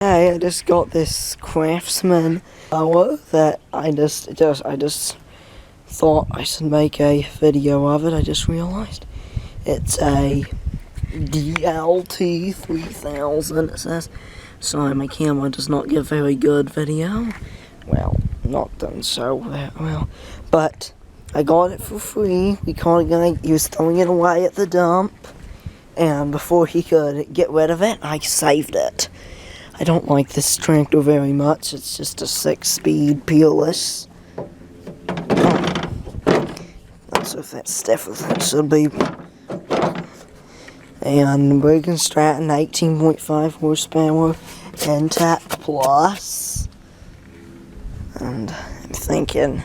Hey, I just got this Craftsman mower that I just thought I should make a video of it. I just realized it's a DLT 3000. It says. Sorry, my camera does not give very good video. Well, not done so well, but I got it for free. We caught a guy. He was throwing it away at the dump, and before he could get rid of it, I saved it. I don't like this tractor very much. It's just a 6-speed peerless. Not sure if that's stiff as it should be. And Briggs & Stratton 18.5 horsepower NTAP Plus. And I'm thinking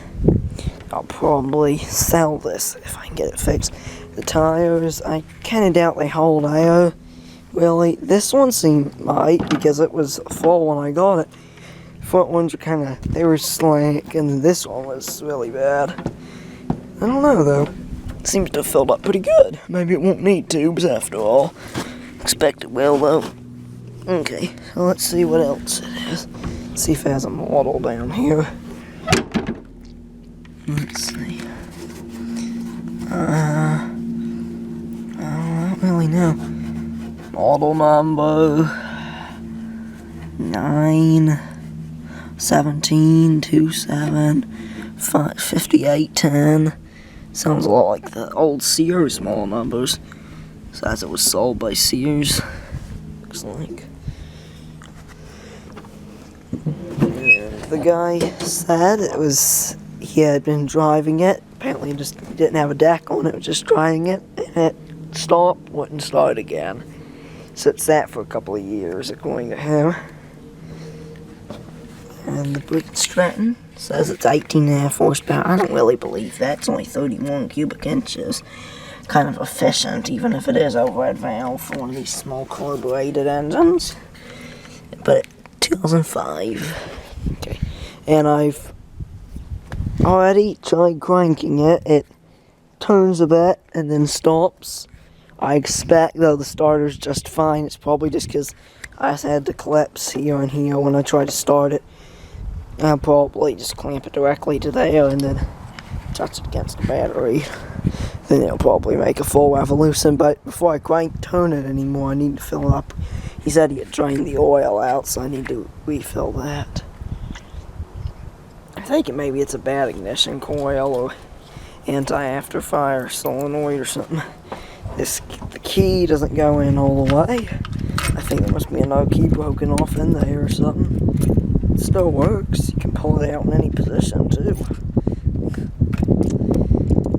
I'll probably sell this if I can get it fixed. The tires, I kind of doubt they hold air. Really, this one seemed light because it was full when I got it. Front ones were kind of, they were slick, and this one was really bad. I don't know though. It seems to have filled up pretty good. Maybe it won't need tubes after all. Expect it will though. Okay, so let's see what else it is. Let's see if it has a model down here. Let's see. I don't really know. Model number 917275810. Sounds a lot like the old Sears model numbers. Says it was sold by Sears. Looks like. The guy said he had been driving it. Apparently just didn't have a deck on it, was just trying it, and it stopped, wouldn't start again. So it sat for a couple of years, according to him. And the Briggs & Stratton says it's 18.5 horsepower. I don't really believe that. It's only 31 cubic inches. Kind of efficient, even if it is overhead valve for one of these small carbureted engines. But 2005. Okay. And I've already tried cranking it. It turns a bit and then stops. I expect, though, the starter's just fine. It's probably just because I had the clips here and here when I tried to start it. I'll probably just clamp it directly to there and then touch it against the battery. Then it'll probably make a full revolution. But before I turn it anymore, I need to fill it up. He said he had drained the oil out, so I need to refill that. I think maybe it's a bad ignition coil or anti-after-fire solenoid or something. The key doesn't go in all the way. I think there must be another key broken off in there or something. It still works. You can pull it out in any position too.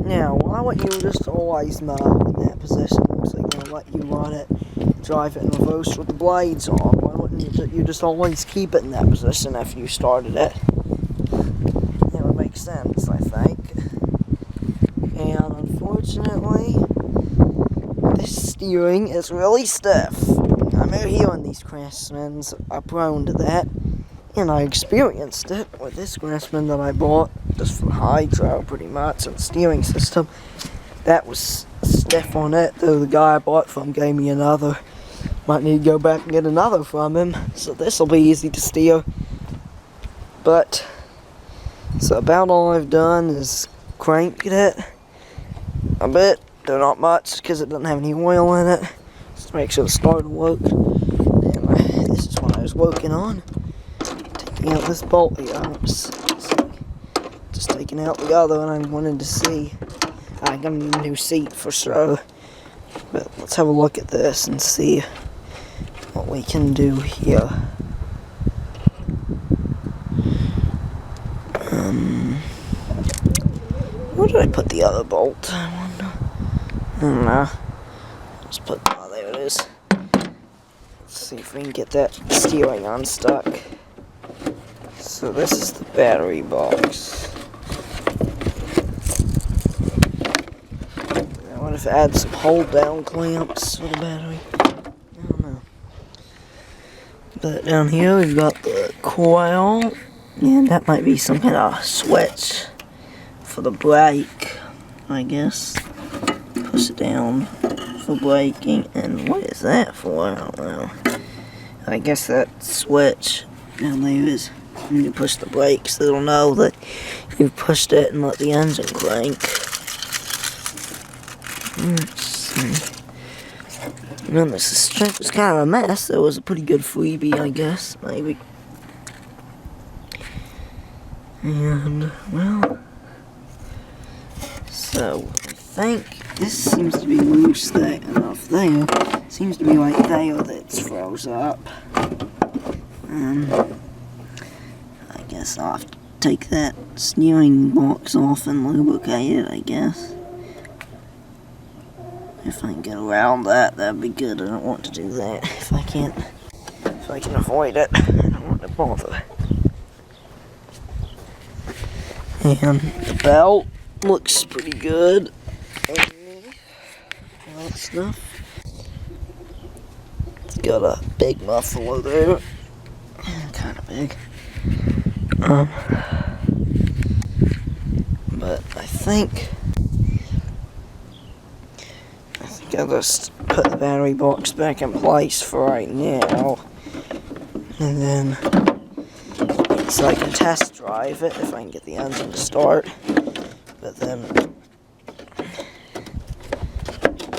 Now, why wouldn't you just always not in that position? So you're going to let you run it, drive it in reverse with the blades on. Why wouldn't you just always keep it in that position after you started it? That would make sense, I think. And unfortunately, this steering is really stiff. I'm out here on these Craftsmen are prone to that. And I experienced it with this Craftsman that I bought just for hydro pretty much, and the steering system. That was stiff on it, though the guy I bought from gave me another. Might need to go back and get another from him, so this will be easy to steer. But, so about all I've done is cranked it a bit, though not much because it doesn't have any oil in it, just to make sure the starter worked. And this is what I was working on. Taking out this bolt here. Just taking out the other, and I wanted to see. I'm gonna need a new seat for sure. But let's have a look at this and see what we can do here. Where did I put the other bolt? I wonder. I don't know. Just put, oh, there it is. Let's see if we can get that steering unstuck. So this is the battery box. I wonder if it adds some hold down clamps for the battery. I don't know. But down here we've got the coil. And that might be some kind of switch for the brake, I guess. Push it down for braking. And what is that for? I don't know. I guess that switch down there is when you push the brakes, it'll know that you've pushed it and let the engine crank. Let's see. And then this strip was kind of a mess. It was a pretty good freebie, I guess, maybe. And, well, so I think this seems to be loose there enough there. Seems to be right there that it's froze up. I guess I'll have to take that steering box off and lubricate it, I guess. If I can get around that, that'd be good. I don't want to do that if I can avoid it. I don't want to bother. And the belt looks pretty good. All that stuff. It's got a big muffler there. Kind of big. But I think I'll just put the battery box back in place for right now. And then so I can test drive it if I can get the engine to start. But then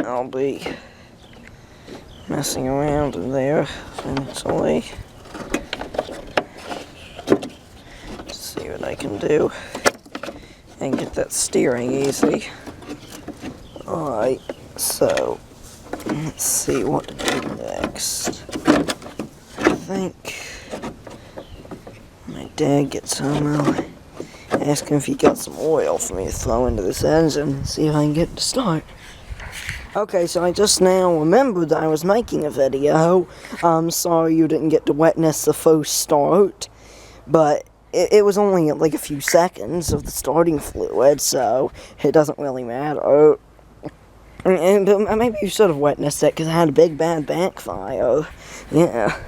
I'll be messing around in there eventually. See what I can do and get that steering easy. Alright, so let's see what to do next. I think my dad gets home, I'll ask him if he got some oil for me to throw into this engine and see if I can get it to start. Okay, so I just now remembered that I was making a video. I'm sorry you didn't get to witness the first start, but it was only like a few seconds of the starting fluid, so it doesn't really matter. And maybe you should have witnessed it, because I had a big bad backfire. Yeah.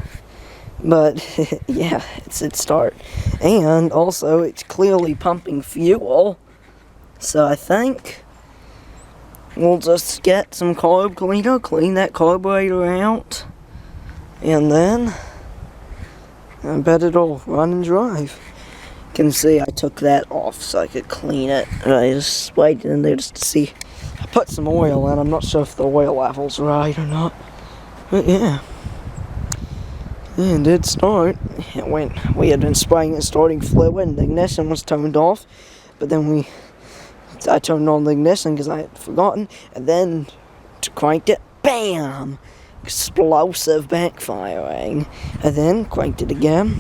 But, yeah, it's its start. And also, it's clearly pumping fuel. So I think we'll just get some carb cleaner, clean that carburetor out, and then I bet it'll run and drive. You can see I took that off so I could clean it. I just waited in there just to see. I put some oil in. I'm not sure if the oil level's right or not. But yeah. Yeah, it did start. We had been spraying and starting fluid and the ignition was turned off. But then I turned on the ignition because I had forgotten. And then cranked it. Bam! Explosive backfiring. And then cranked it again.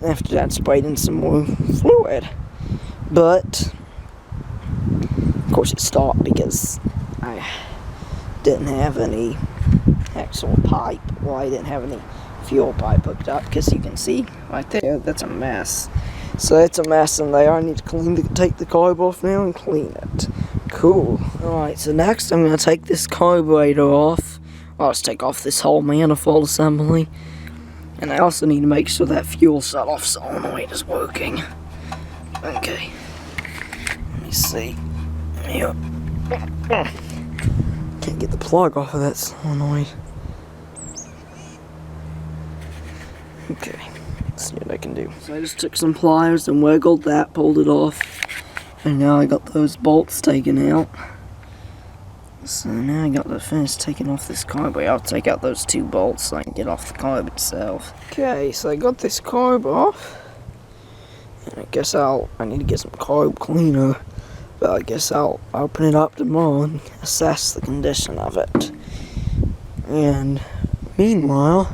After that, sprayed in some more fluid. But of course it stopped because I didn't have any actual pipe. Well, I didn't have any fuel pipe hooked up, because you can see right there, that's a mess. So it's a mess in there. I need to take the carb off now and clean it. Cool. Alright, so next I'm going to take this carburetor off. I'll just take off this whole manifold assembly. And I also need to make sure that fuel shut-off solenoid is working. Okay. Let me see. Yep. Can't get the plug off of that solenoid. Okay. Let's see what I can do. So I just took some pliers and wiggled that, pulled it off. And now I got those bolts taken out. So now I got to finish taking off this carb. I'll take out those two bolts so I can get off the carb itself. Okay, so I got this carb off. And I guess I need to get some carb cleaner. But I guess I'll open it up tomorrow and assess the condition of it. And meanwhile,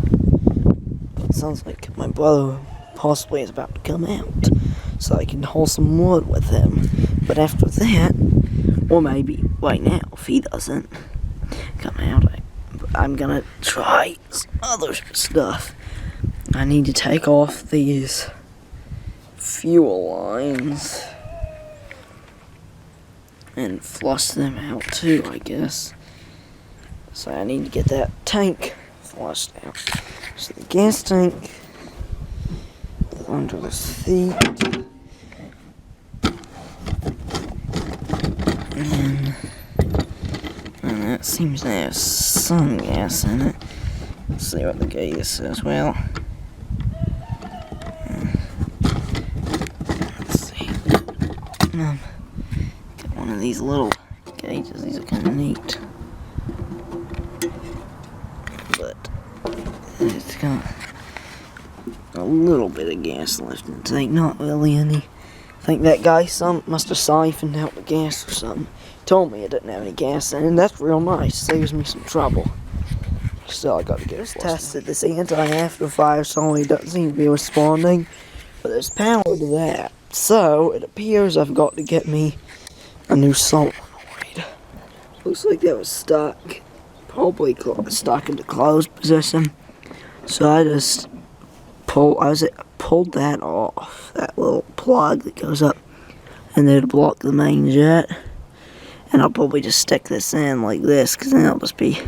it sounds like my brother possibly is about to come out. So I can haul some wood with him. But after that, or maybe right now, if he doesn't come out, I'm gonna try some other stuff. I need to take off these fuel lines and flush them out too, I guess. So I need to get that tank flushed out. So the gas tank is under the seat. And that seems to have some gas in it. Let's see what the gauge says. Well, let's see. Got one of these little gauges. These are kind of neat, but it's got a little bit of gas left in the tank. Not really any. I think that guy must have siphoned out the gas or something. Told me it didn't have any gas in it, and that's real nice. Saves me some trouble. Still, I gotta get it tested. This anti-afterfire solenoid doesn't seem to be responding, but there's power to that. So it appears I've got to get me a new solenoid. Looks like that was stuck, probably stuck in the closed position. So I just pulled that off, that little plug that goes up in there to block the main jet. And I'll probably just stick this in like this, because then it'll just be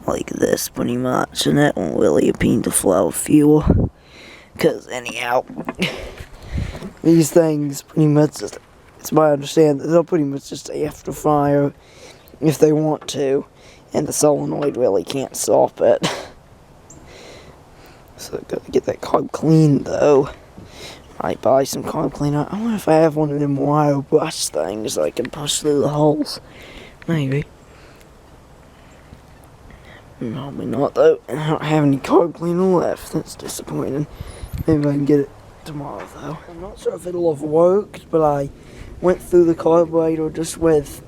like this pretty much, and that won't really impede the flow of fuel. Because anyhow, these things pretty much, it's my understanding, they'll pretty much just after fire if they want to, and the solenoid really can't stop it. So I've got to get that carb cleaned though. Might buy some carb cleaner. I wonder if I have one of them wire brush things I can push through the holes. Maybe. Probably not though. I don't have any carb cleaner left. That's disappointing. Maybe I can get it tomorrow though. I'm not sure if it'll have worked, but I went through the carburetor just with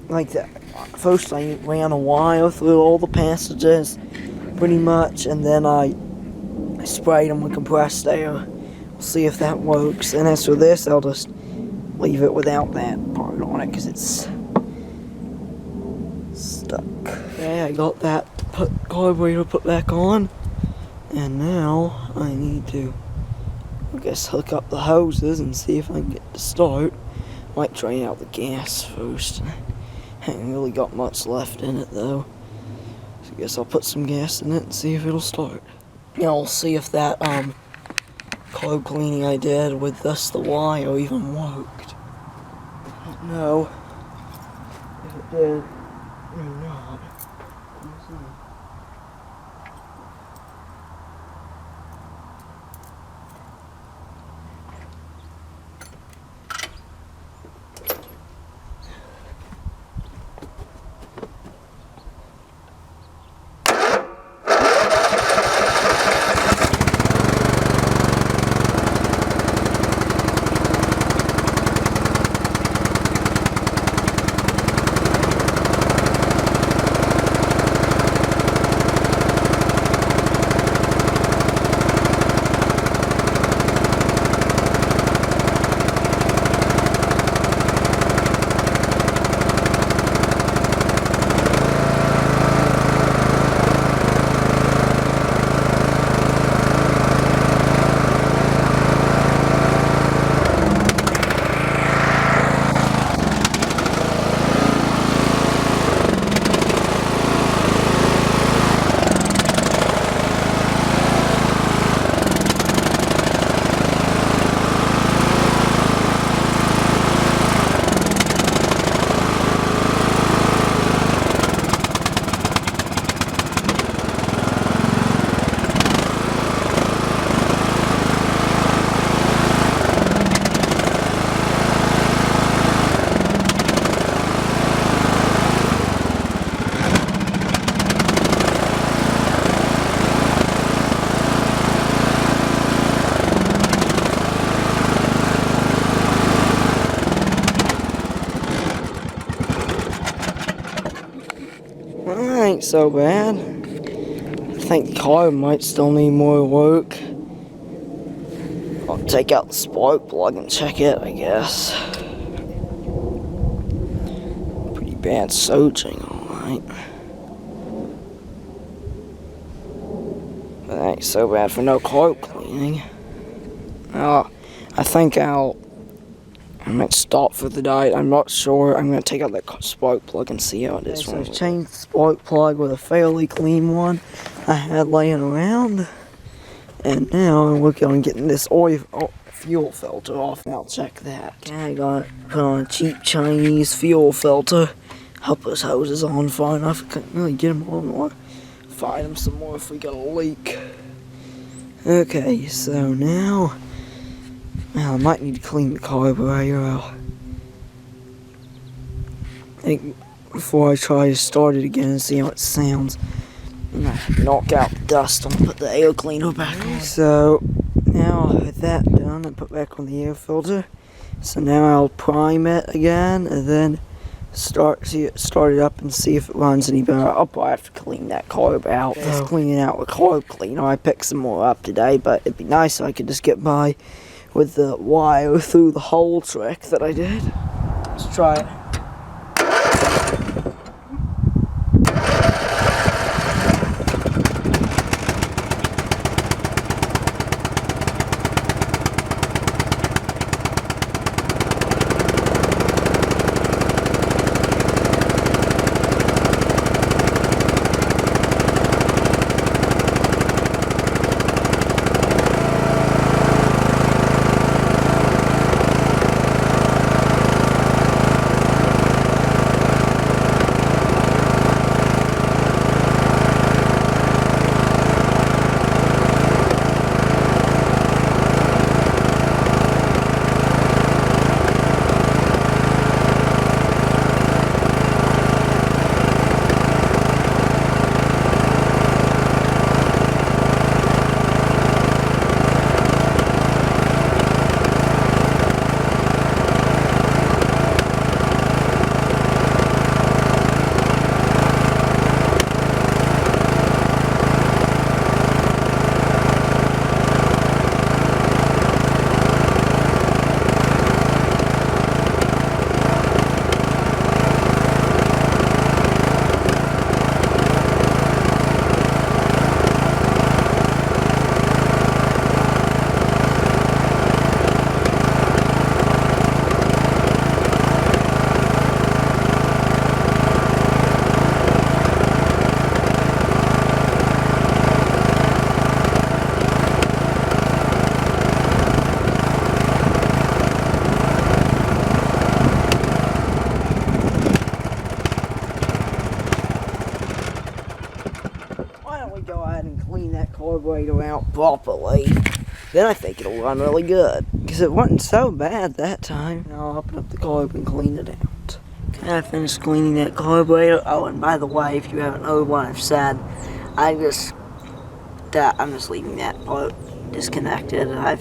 like that. First I ran a wire through all the passages pretty much, and then I sprayed them with compressed air. See if that works, and as for this, I'll just leave it without that part on it because it's stuck. Okay, I got that carburetor put back on, and now I need to, I guess, hook up the hoses and see if I can get to start. Might drain out the gas first. Haven't really got much left in it though, so I guess I'll put some gas in it and see if it'll start. Yeah, we'll see if that carb cleaning I did with the wire even worked. I don't know if it did or not. Let's see. Ain't so bad. I think the car might still need more work. I'll take out the spark plug and check it, I guess. Pretty bad surging, alright. But that ain't so bad for no carb cleaning. I think I might stop for the night. I'm not sure. I'm going to take out that spark plug and see how it is. So I've changed the spark plug with a fairly clean one I had laying around. And now I'm working on getting this fuel filter off. And I'll check that. Okay, I got to put on a cheap Chinese fuel filter. Hope those hoses on far enough. I couldn't really get them on more fight them some more if we got a leak. Okay, so now I might need to clean the carburetor out. I think before I try to start it again and see how it sounds, I'm gonna knock out the dust and put the air cleaner back on. So now with that done, I put back on the air filter. So now I'll prime it again and then start it up and see if it runs any better. I'll probably have to clean that carb out. Just cleaning out with carb cleaner. I picked some more up today, but it'd be nice if I could just get by with the wire through the hole trick that I did. Let's try it. Go ahead and clean that carburetor out properly. Then I think it'll run really good. Because it wasn't so bad that time. Now I'll open up the carb and clean it out. Okay, I finished cleaning that carburetor. Oh, and by the way, if you haven't heard what I've said, I'm just leaving that part disconnected. I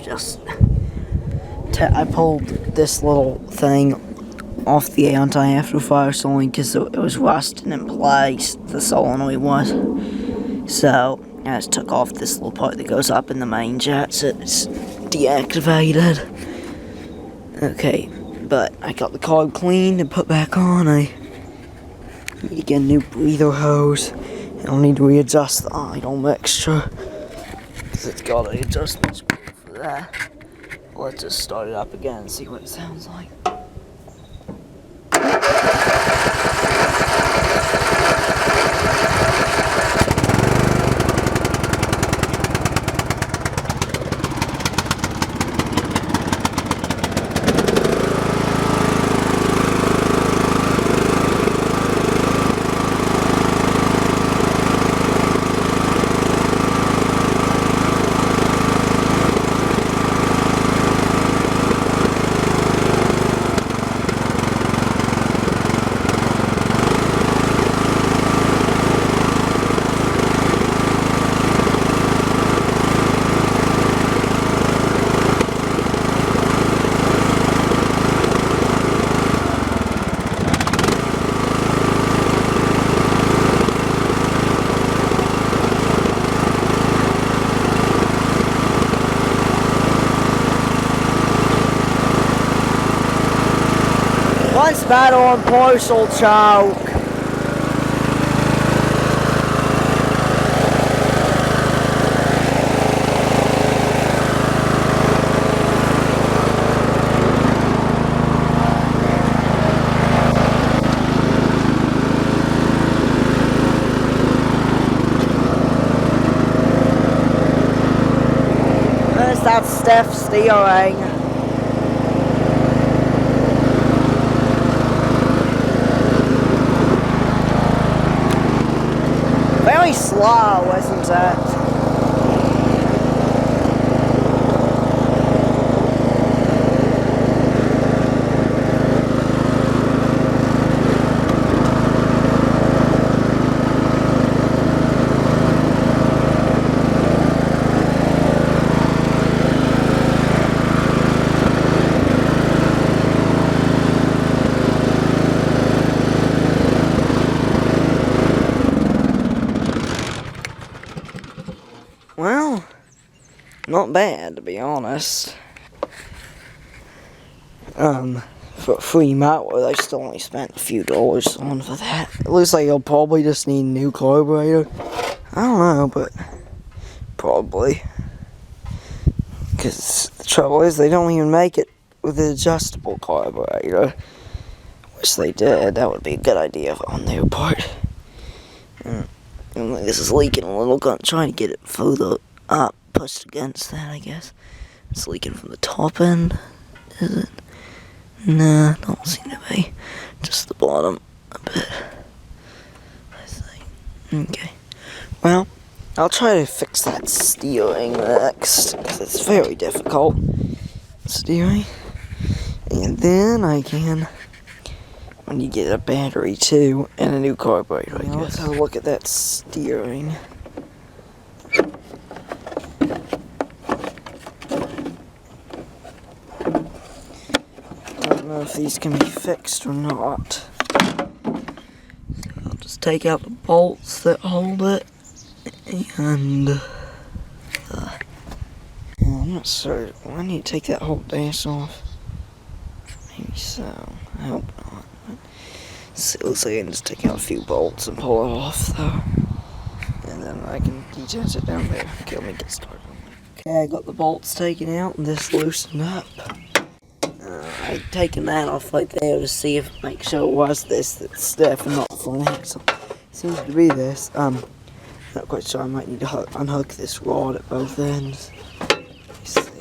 pulled this little thing off the anti-afterfire solenoid because it was rusting in place. The solenoid was. So I just took off this little part that goes up in the main jet, so it's deactivated. Okay, but I got the carb cleaned and put back on. I need to get a new breather hose. I'll need to readjust the idle mixture because it's got an adjustment screw for that. Let's just start it up again and see what it sounds like. Once battle on partial choke. There's that stiff steering. very slow, isn't it? Well, not bad, to be honest. For a free mower, I still only spent a few dollars on for that. It looks like I'll probably just need a new carburetor. I don't know, but probably. Because the trouble is, they don't even make it with an adjustable carburetor. Wish they did. That would be a good idea on their part. This is leaking a little. I'm trying to get it further up, pushed against that, I guess. It's leaking from the top end, is it? Nah, don't seem to be. Just the bottom a bit, I think. Okay. Well, I'll try to fix that steering next, because it's very difficult. Steering. And then I can... when you get a battery too, and a new carburetor, I guess. Let's have a look at that steering. I don't know if these can be fixed or not. So I'll just take out the bolts that hold it, and I'm not certain. I need to take that whole dash off. Maybe so. I hope not. So it looks like I can just take out a few bolts and pull it off, though. And then I can detach it down there. Okay, let me get started. Okay, I got the bolts taken out and this loosened up. I'd taken that off right there to see if, make sure it was this that's definitely not the front axle. Seems to be this. Not quite sure. I might need to unhook this rod at both ends. Let's see.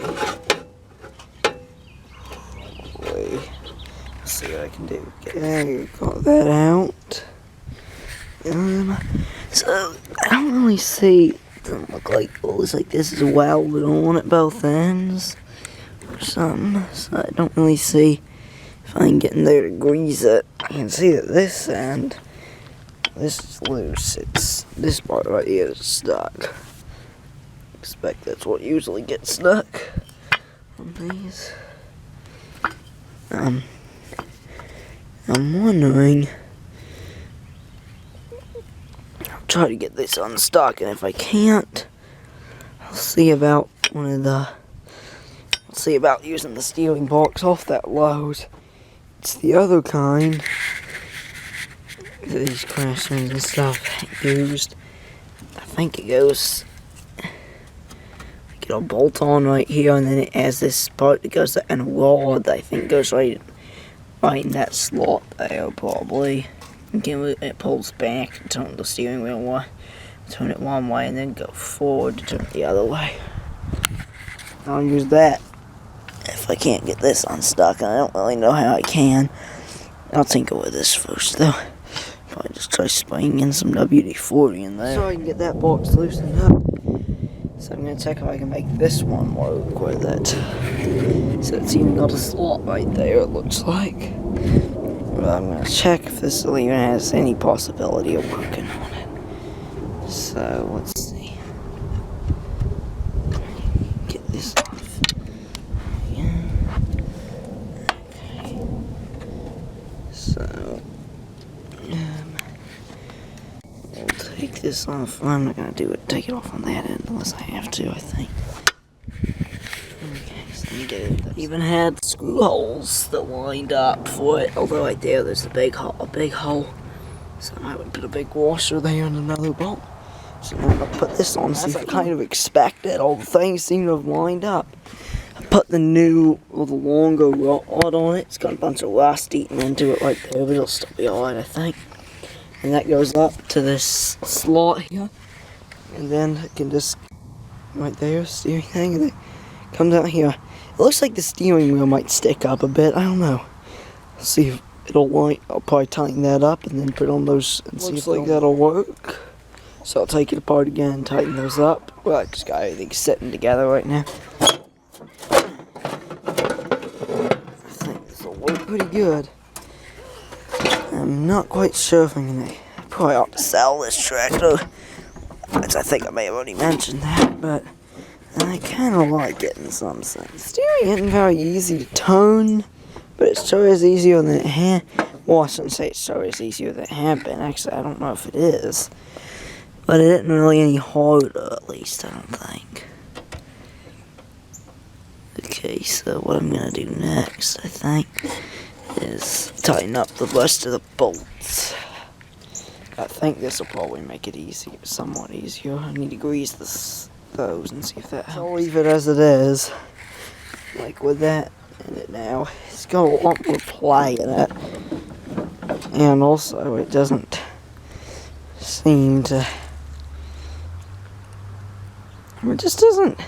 See what I can do. Okay, got that out. So I don't really see. Doesn't look like. It looks like this is welded on at both ends or something. So I don't really see if I can get in there to grease it. I can see that this end, this is loose. It's this part right here is stuck. I expect that's what usually gets stuck on these. I'm wondering, I'll try to get this unstuck, and if I can't, I'll see about using the steering box off that load. It's the other kind that these Craftsman and stuff used. I think it goes, get a bolt on right here, and then it has this part that goes, and a rod that I think goes right in that slot there, probably. Again, it pulls back and turn the steering wheel turn it one way and then go forward to turn it the other way. I'll use that if I can't get this unstuck. I don't really know how I can. I'll tinker with this first, though. Probably just try spraying in some WD-40 in there so I can get that box loosened up. So I'm going to check if I can make this one work with it. So it's even got a slot right there, it looks like. But I'm going to check if this even has any possibility of working on it. So, let's see. Get this off. Yeah. Okay. So, we'll take this off. I'm not going to take it off on that end unless I have to, I think. Okay, so let me get it. Even had screw holes that lined up for it, although right there's a big hole. So I would put a big washer there and another bolt. So now I'm going to put this on, see if I kind of expected. All the things seem to have lined up. I put the longer rod on it. It's got a bunch of rust eaten into it right there, but it'll still be alright, I think. And that goes up to this slot here. And then it can just, right there, steering thing, and it comes out here. It looks like the steering wheel might stick up a bit. I don't know. Let's see if it'll line. I'll probably tighten that up and then put on those and see if like that'll work. So I'll take it apart again and tighten those up. Well, I just got everything sitting together right now. I think this will work pretty good. I'm not quite sure if I'm gonna. I probably ought to sell this tractor. Which I think I may have already mentioned that, but I kind of like it in some sense. Steering isn't very easy to tone, but it sure is easier than it had. Well, I shouldn't say it sure is easier than it had been. Actually, I don't know if it is. But it isn't really any harder, at least, I don't think. Okay, so what I'm going to do next, I think, is tighten up the rest of the bolts. I think this will probably make it easier, somewhat easier. I need to grease those and see if that helps. I'll leave it as it is. Like with that in it now. It's got a lot more play in it. And also, it doesn't seem to... It just doesn't...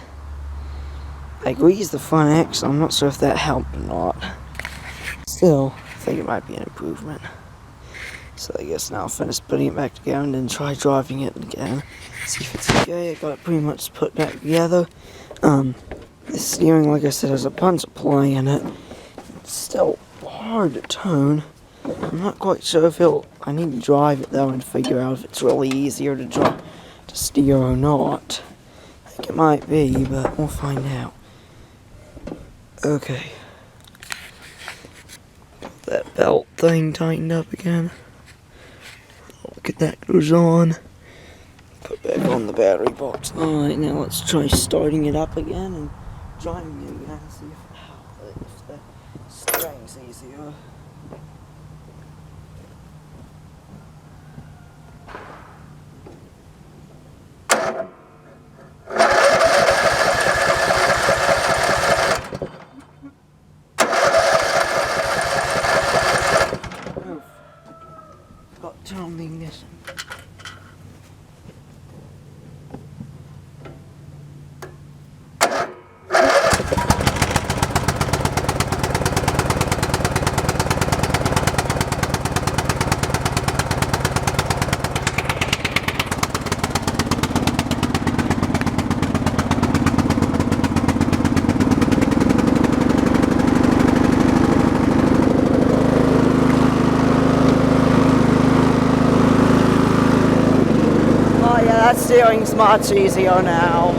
I greased the front axle. I'm not sure if that helped or not. Still, I think it might be an improvement. So I guess now I'll finish putting it back together and then try driving it again. See if it's okay. I got it pretty much put back together. The steering, like I said, has a bunch of play in it. It's still hard to tone. I'm not quite sure if I need to drive it though and figure out if it's really easier to steer or not. I think it might be, but we'll find out. Okay. Got that belt thing tightened up again. Get that goes on. Put back on the battery box. Alright, now let's try starting it up again and driving it again. See if the steering's easier. Got to turn on the ignition. That steering's much easier now.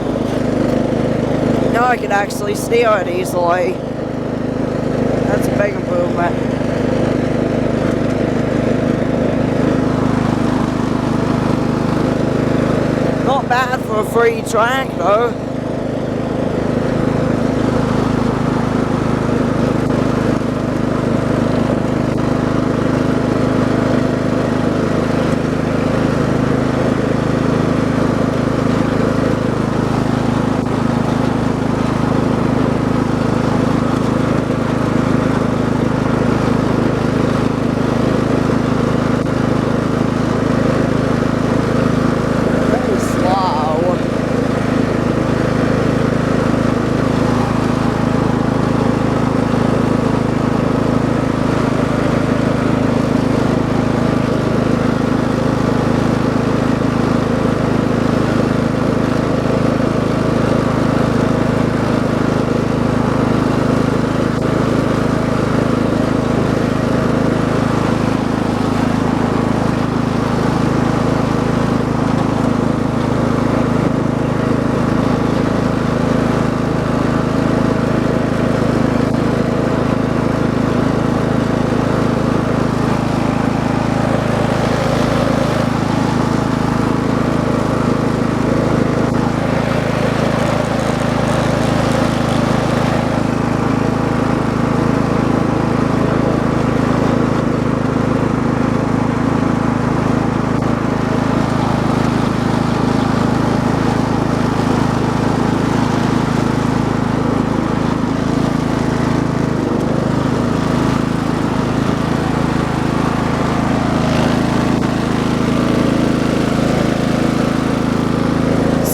Now I can actually steer it easily. That's a big improvement. Not bad for a free tractor.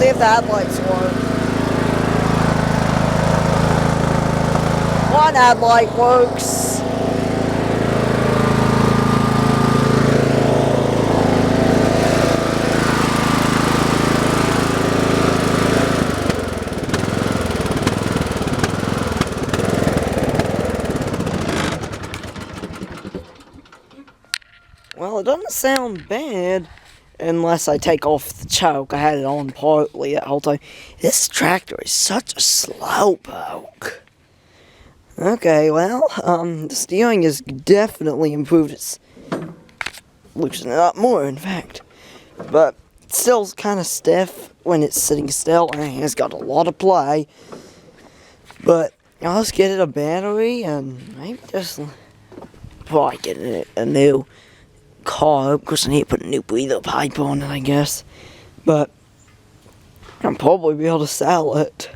The headlights work. One headlight works. Well, it doesn't sound bad unless I take off the choke. I had it on partly that whole time. This tractor is such a slowpoke. Okay, well, the steering has definitely improved. It's loosening it up more, in fact. But it's still kind of stiff when it's sitting still, and it's got a lot of play. But I'll just get it a battery, and maybe just probably get it a new Carb. Of course, I need to put a new breather pipe on it, I guess. But I'll probably be able to sell it.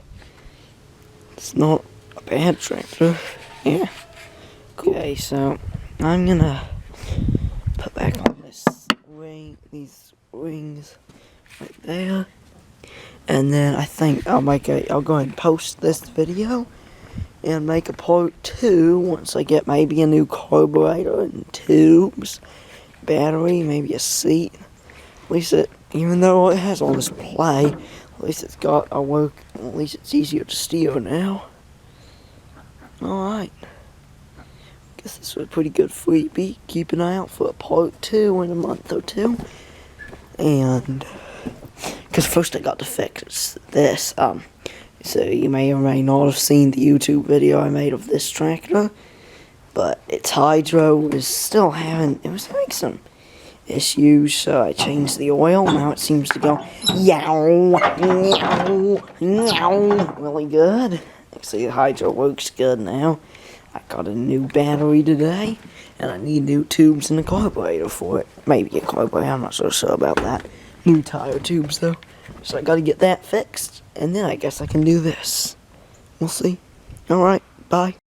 It's not a bad tractor. Yeah. Cool. Okay, so I'm gonna put back on this ring, these rings right there. And then I think I'll go ahead and post this video and make a part 2 once I get maybe a new carburetor and tubes, battery, maybe a seat. At least even though it has all this play, at least it's got a work, at least it's easier to steer now. Alright. Guess this was a pretty good freebie. Keep an eye out for a part 2 in a month or 2. And because first I got to fix this. So you may or may not have seen the YouTube video I made of this tractor, but its hydro is still it was having some issues, so I changed the oil. Now it seems to go yow, yow, yow, really good. Actually, the hydro works good now. I got a new battery today, and I need new tubes and a carburetor for it. Maybe a carburetor, I'm not so sure about that. New tire tubes, though. So I gotta get that fixed, and then I guess I can do this. We'll see. Alright, bye.